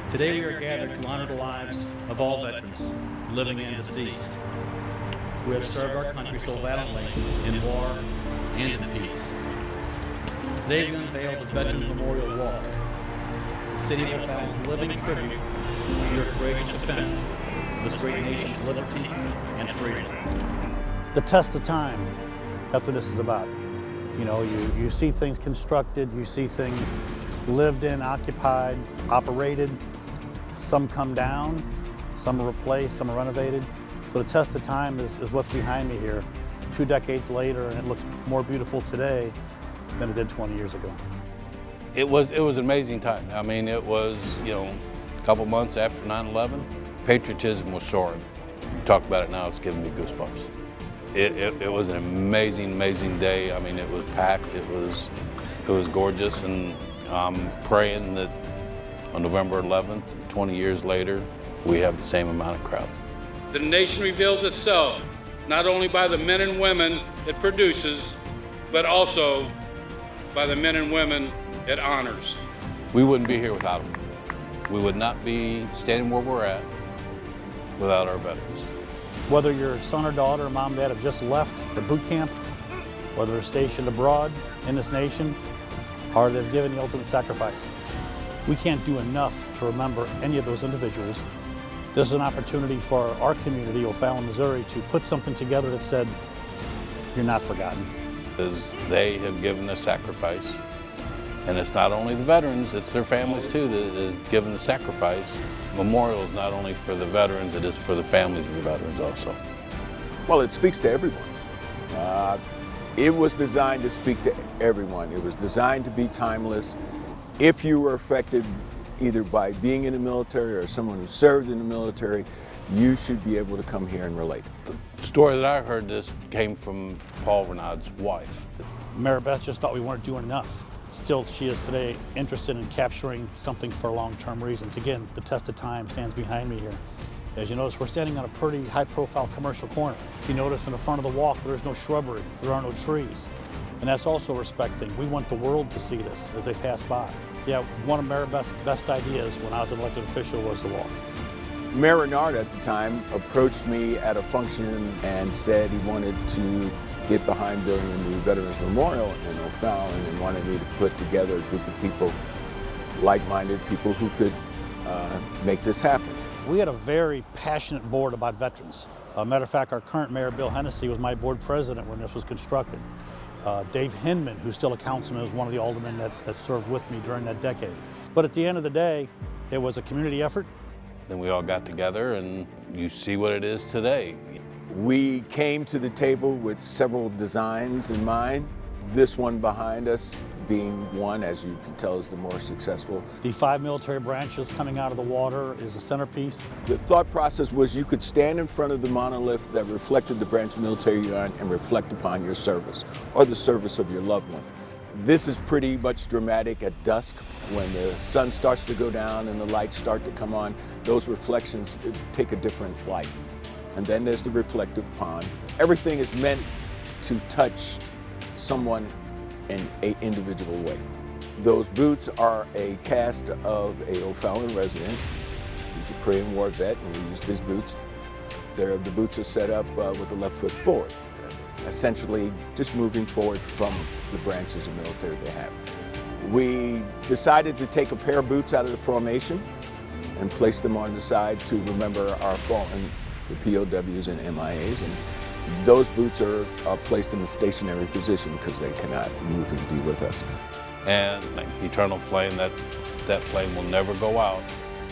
Today we are gathered to honor the lives of all veterans, living and deceased, who have served our country so valiantly in war and in peace. Today we unveil the Veterans Memorial Walk, the city of O'Fallon's living tribute to your courageous defense of this great nation's liberty and freedom. The test of time, that's what this is about. You know, you see things constructed, you see things lived in, occupied, operated. Some come down, some are replaced, some are renovated. So the test of time is what's behind me here. 2 decades later, and it looks more beautiful today than it did 20 years ago. It was an amazing time. I mean, it was, a couple months after 9/11. Patriotism was soaring. Talk about it now, it's giving me goosebumps. It was an amazing day. I mean, it was packed, it was gorgeous, and I'm praying that on November 11th, 20 years later, we have the same amount of crowd. The nation reveals itself not only by the men and women it produces, but also by the men and women it honors. We wouldn't be here without them. We would not be standing where we're at without our veterans. Whether your son or daughter or mom and dad have just left the boot camp, whether they're stationed abroad in this nation, or they've given the ultimate sacrifice, we can't do enough to remember any of those individuals. This is an opportunity for our community, O'Fallon, Missouri, to put something together that said, you're not forgotten. Because they have given the sacrifice. And it's not only the veterans, it's their families too that is given the sacrifice. Memorial is not only for the veterans, it is for the families of the veterans also. Well, it speaks to everyone. It was designed to speak to everyone. It was designed to be timeless. If you were affected either by being in the military or someone who served in the military, you should be able to come here and relate. The story that I heard this came from Paul Renaud's wife. Mary Beth just thought we weren't doing enough. Still, she is today interested in capturing something for long-term reasons. Again, the test of time stands behind me here. As you notice, we're standing on a pretty high-profile commercial corner. If you notice in the front of the walk, there is no shrubbery, there are no trees. And that's also a respect thing. We want the world to see this as they pass by. Yeah, one of Mary Beth's best ideas when I was an elected official was the walk. Mayor Renaud at the time approached me at a function and said he wanted to get behind building a new Veterans Memorial in O'Fallon and wanted me to put together a group of people, like-minded people who could make this happen. We had a very passionate board about veterans. Matter of fact, our current mayor, Bill Hennessy, was my board president when this was constructed. Dave Hinman, who's still a councilman, is one of the aldermen that served with me during that decade. But at the end of the day, it was a community effort. Then we all got together and you see what it is today. We came to the table with several designs in mind. This one behind us being one, as you can tell, is the more successful. The 5 military branches coming out of the water is the centerpiece. The thought process was you could stand in front of the monolith that reflected the branch military you're on and reflect upon your service or the service of your loved one. This is pretty much dramatic at dusk when the sun starts to go down and the lights start to come on. Those reflections take a different light. And then there's the reflective pond. Everything is meant to touch someone in an individual way. Those boots are a cast of a O'Fallon resident. He's a Korean War vet, and we used his boots. The boots are set up with the left foot forward, essentially just moving forward from the branches of military they have. We decided to take a pair of boots out of the formation and place them on the side to remember our fallen, the POWs and MIAs. And those boots are placed in a stationary position because they cannot move and be with us. And like eternal flame, that flame will never go out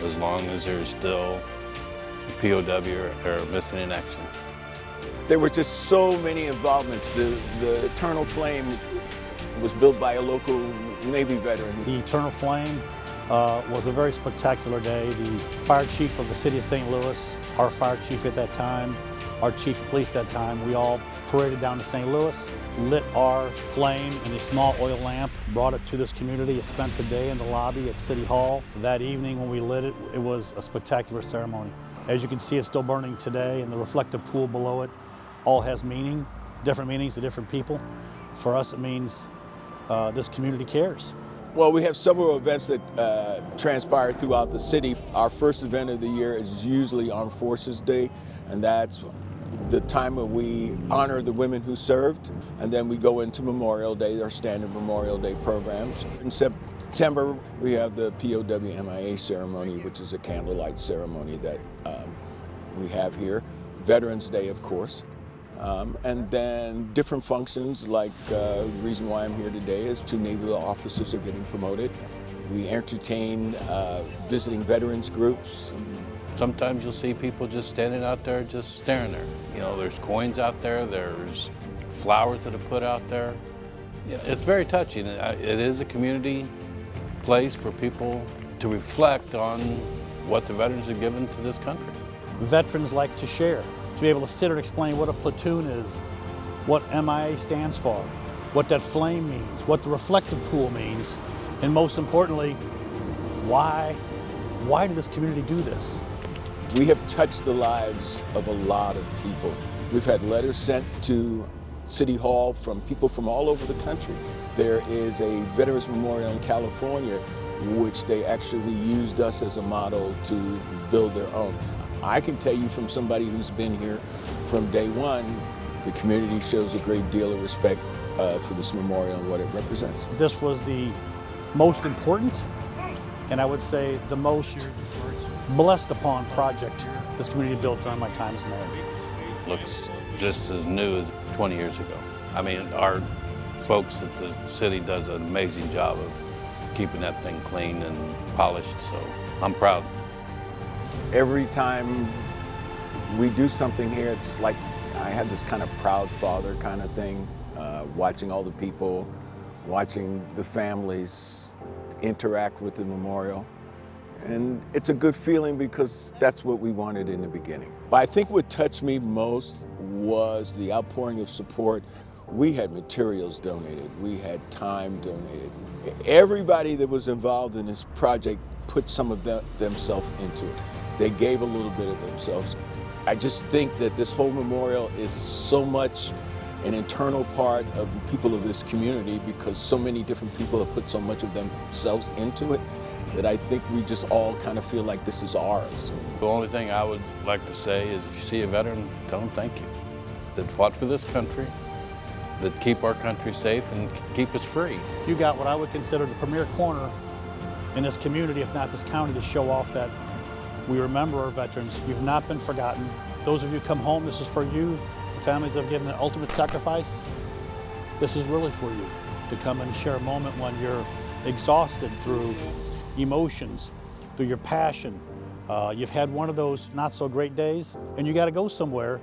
as long as there's still a POW or missing in action. There were just so many involvements. The Eternal Flame was built by a local Navy veteran. The Eternal Flame was a very spectacular day. The fire chief of the city of St. Louis, our fire chief at that time, our chief of police at that time, we all paraded down to St. Louis, lit our flame in a small oil lamp, brought it to this community. It spent the day in the lobby at City Hall. That evening when we lit it, it was a spectacular ceremony. As you can see, it's still burning today, and the reflective pool below it all has meaning, different meanings to different people. For us, it means this community cares. Well, we have several events that transpire throughout the city. Our first event of the year is usually Armed Forces Day, and that's the time when we honor the women who served, and then we go into Memorial Day, our standard Memorial Day programs. In September, we have the POW-MIA ceremony, which is a candlelight ceremony that we have here. Veterans Day, of course. And then different functions, like the reason why I'm here today is 2 naval officers are getting promoted. We entertain visiting veterans groups. Sometimes you'll see people just standing out there just staring there. You know, there's coins out there, there's flowers that are put out there. Yeah, it's very touching. It is a community place for people to reflect on what the veterans have given to this country. Veterans like to share, to be able to sit and explain what a platoon is, what MIA stands for, what that flame means, what the reflective pool means, and most importantly, why did this community do this? We have touched the lives of a lot of people. We've had letters sent to City Hall from people from all over the country. There is a Veterans Memorial in California, which they actually used us as a model to build their own. I can tell you from somebody who's been here from day one, the community shows a great deal of respect for this memorial and what it represents. This was the most important, and I would say the most blessed upon project this community built during my time as mayor. Looks just as new as 20 years ago. I mean, our folks at the city does an amazing job of keeping that thing clean and polished, so I'm proud. Every time we do something here, it's like I have this kind of proud father kind of thing, watching all the people, watching the families interact with the memorial. And it's a good feeling because that's what we wanted in the beginning. But I think what touched me most was the outpouring of support. We had materials donated, we had time donated. Everybody that was involved in this project put some of themselves into it. They gave a little bit of themselves. I just think that this whole memorial is so much an internal part of the people of this community because so many different people have put so much of themselves into it that I think we just all kind of feel like this is ours. The only thing I would like to say is if you see a veteran, tell them thank you. That fought for this country, that keep our country safe and keep us free. You got what I would consider the premier corner in this community, if not this county, to show off that we remember our veterans. You've not been forgotten. Those of you come home, this is for you. The families that have given an ultimate sacrifice, this is really for you. To come and share a moment when you're exhausted through emotions, through your passion. You've had one of those not so great days and you gotta go somewhere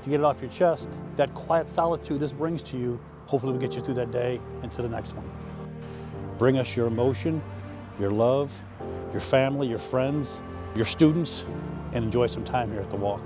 to get it off your chest. That quiet solitude this brings to you, hopefully will get you through that day and to the next one. Bring us your emotion, your love, your family, your friends, your students, and enjoy some time here at the Walk.